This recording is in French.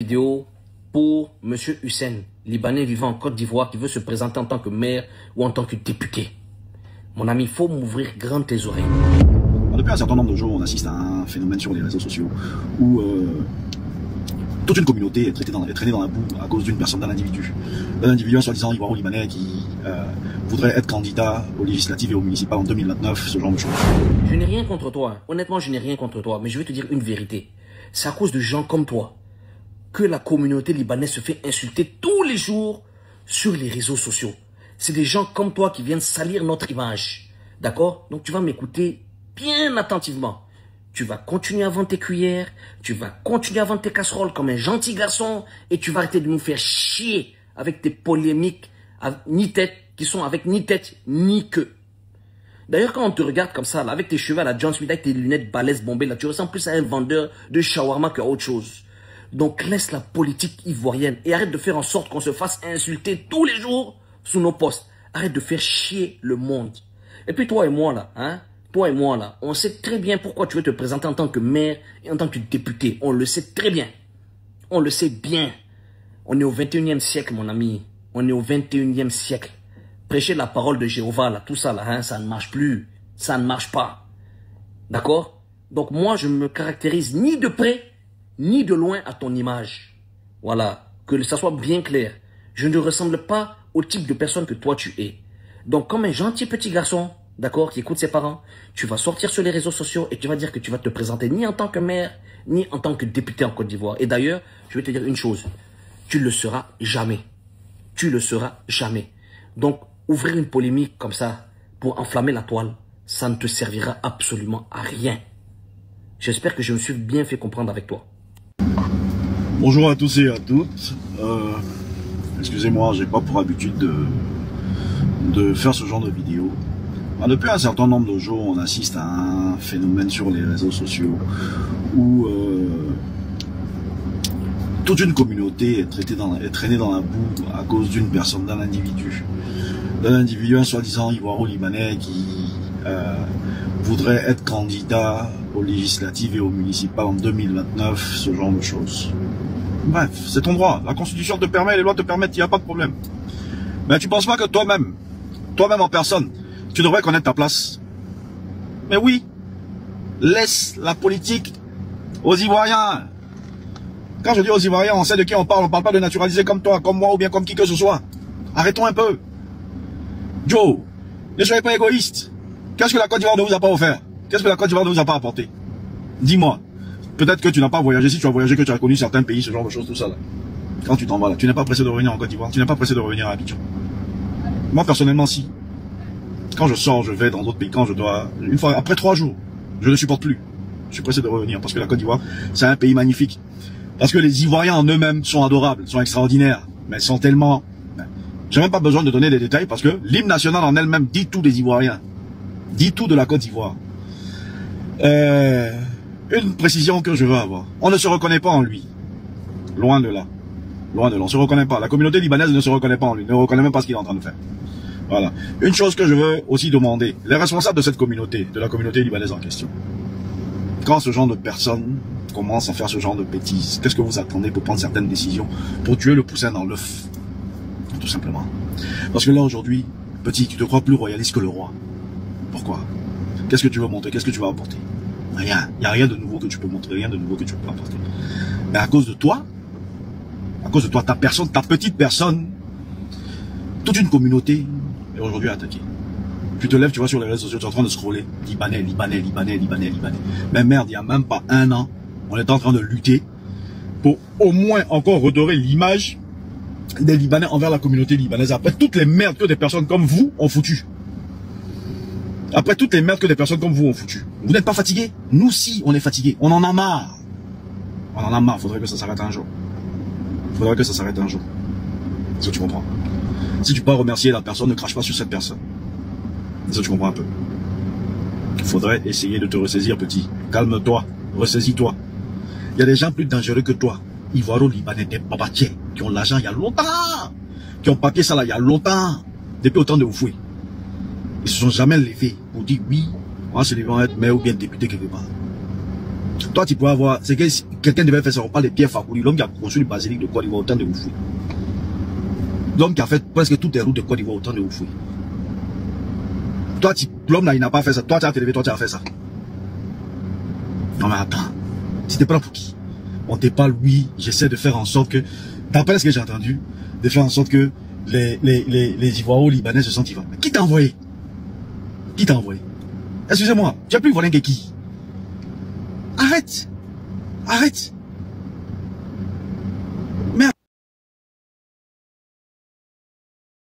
Vidéo pour Monsieur Hussein, Libanais vivant en Côte d'Ivoire qui veut se présenter en tant que maire ou en tant que député. Mon ami, il faut m'ouvrir grand tes oreilles. Depuis un certain nombre de jours, on assiste à un phénomène sur les réseaux sociaux où toute une communauté est traînée dans la boue à cause d'une personne, d'un individu. Un individu, soi-disant ivoiro-libanais, qui voudrait être candidat aux législatives et aux municipales en 2029, ce genre de choses. Je n'ai rien contre toi. Honnêtement, je n'ai rien contre toi. Mais je vais te dire une vérité. C'est à cause de gens comme toi que la communauté libanaise se fait insulter tous les jours sur les réseaux sociaux. C'est des gens comme toi qui viennent salir notre image. D'accord? Donc tu vas m'écouter bien attentivement. Tu vas continuer à vendre tes cuillères, tu vas continuer à vendre tes casseroles comme un gentil garçon et tu vas arrêter de nous faire chier avec tes polémiques ni tête, qui sont avec ni tête ni queue. D'ailleurs, quand on te regarde comme ça, là, avec tes cheveux à la John Smith, avec tes lunettes balèzes bombées, là, tu ressembles plus à un vendeur de shawarma qu'à autre chose. Donc laisse la politique ivoirienne et arrête de faire en sorte qu'on se fasse insulter tous les jours sous nos postes. Arrête de faire chier le monde. Et puis toi et moi là, toi et moi là, on sait très bien pourquoi tu veux te présenter en tant que maire et en tant que député. On le sait très bien. On le sait bien. On est au 21e siècle, mon ami. On est au 21e siècle. Prêcher la parole de Jéhovah là, tout ça là, ça ne marche plus. Ça ne marche pas. D'accord? Donc moi, je me caractérise ni de près ni de loin à ton image. Voilà, que ça soit bien clair. Je ne ressemble pas au type de personne que toi tu es. Donc comme un gentil petit garçon, d'accord, qui écoute ses parents, tu vas sortir sur les réseaux sociaux et tu vas dire que tu vas te présenter ni en tant que maire, ni en tant que député en Côte d'Ivoire. Et d'ailleurs, je vais te dire une chose, tu ne le seras jamais. Tu ne le seras jamais. Donc, ouvrir une polémique comme ça pour enflammer la toile, ça ne te servira absolument à rien. J'espère que je me suis bien fait comprendre avec toi. Bonjour à tous et à toutes. Excusez-moi, j'ai pas pour habitude de faire ce genre de vidéo. Depuis un certain nombre de jours, on assiste à un phénomène sur les réseaux sociaux où toute une communauté est traînée dans la boue à cause d'une personne, d'un individu, un soi-disant ivoiro-libanais qui voudrait être candidat aux législatives et aux municipales en 2029, ce genre de choses. Bref, c'est ton droit. La Constitution te permet, les lois te permettent, il n'y a pas de problème. Mais tu penses pas que toi-même en personne, tu devrais connaître ta place? Mais oui, laisse la politique aux Ivoiriens. Quand je dis aux Ivoiriens, on sait de qui on parle pas de naturaliser comme toi, comme moi ou bien comme qui que ce soit. Arrêtons un peu. Joe, ne soyez pas égoïste. Qu'est-ce que la Côte d'Ivoire ne vous a pas offert? Qu'est-ce que la Côte d'Ivoire ne vous a pas apporté? Dis-moi. Peut-être que tu n'as pas voyagé. Si tu as voyagé, que tu as connu certains pays, ce genre de choses, tout ça là. Quand tu t'en vas là, tu n'es pas pressé de revenir en Côte d'Ivoire. Tu n'es pas pressé de revenir à Abidjan. Moi, personnellement, si. Quand je sors, je vais dans d'autres pays. Quand je dois, une fois, après 3 jours, je ne supporte plus. Je suis pressé de revenir parce que la Côte d'Ivoire, c'est un pays magnifique. Parce que les Ivoiriens en eux-mêmes sont adorables, sont extraordinaires. Mais sont tellement... J'ai même pas besoin de donner des détails parce que l'hymne national en elle-même dit tout des Ivoiriens. Dit tout de la Côte d'Ivoire. Une précision que je veux avoir. On ne se reconnaît pas en lui. Loin de là. Loin de là. On se reconnaît pas. La communauté libanaise ne se reconnaît pas en lui. Ne reconnaît même pas ce qu'il est en train de faire. Voilà. Une chose que je veux aussi demander. Les responsables de cette communauté, de la communauté libanaise en question. Quand ce genre de personnes commencent à faire ce genre de bêtises, qu'est-ce que vous attendez pour prendre certaines décisions? Pour tuer le poussin dans l'œuf. Tout simplement. Parce que là, aujourd'hui, petit, tu te crois plus royaliste que le roi. Pourquoi? Qu'est-ce que tu veux montrer? Qu'est-ce que tu vas apporter? Rien. Il n'y a rien de nouveau que tu peux montrer, rien de nouveau que tu peux apporter. Mais à cause de toi, ta personne, ta petite personne, toute une communauté est aujourd'hui attaquée. Tu te lèves, tu vas sur les réseaux sociaux, tu es en train de scroller. Libanais. Mais merde, il n'y a même pas 1 an, on est en train de lutter pour au moins encore redorer l'image des Libanais envers la communauté libanaise. Après toutes les merdes que des personnes comme vous ont foutu. Après toutes les merdes que des personnes comme vous ont foutu. Vous n'êtes pas fatigués? Nous si, on est fatigués. On en a marre. On en a marre. Faudrait que ça s'arrête un jour. Faudrait que ça s'arrête un jour. Est-ce que tu comprends? Si tu peux remercier la personne, ne crache pas sur cette personne. Est-ce que tu comprends un peu? Il faudrait essayer de te ressaisir, petit. Calme-toi. Ressaisis-toi. Il y a des gens plus dangereux que toi. Ivoiro-Libanais, des babatiers, qui ont l'argent il y a longtemps. Qui ont papier ça là il y a longtemps. Depuis autant de vous fouiller. Ils se sont jamais levés pour dire oui, moi je vais être maire ou bien député quelque part. Toi, tu pourrais avoir, c'est que quelqu'un devait faire ça, on parle de Pierre Fakoly, l'homme qui a construit le basilique de Côte d'Ivoire, autant de Oufoué. L'homme qui a fait presque toutes les routes de Côte d'Ivoire, autant de Oufoué. Toi, l'homme là, il n'a pas fait ça. Toi, tu as fait, toi, tu as fait ça. Non, mais attends. Tu te prends pour qui? On te parle, oui, j'essaie de faire en sorte que, d'après ce que j'ai entendu, de faire en sorte que les Ivoiriens libanais se sentent Ivoiriens. Mais qui t'a envoyé? Qui t'a envoyé? Excusez-moi, tu as plus volé que qui? Arrête! Arrête!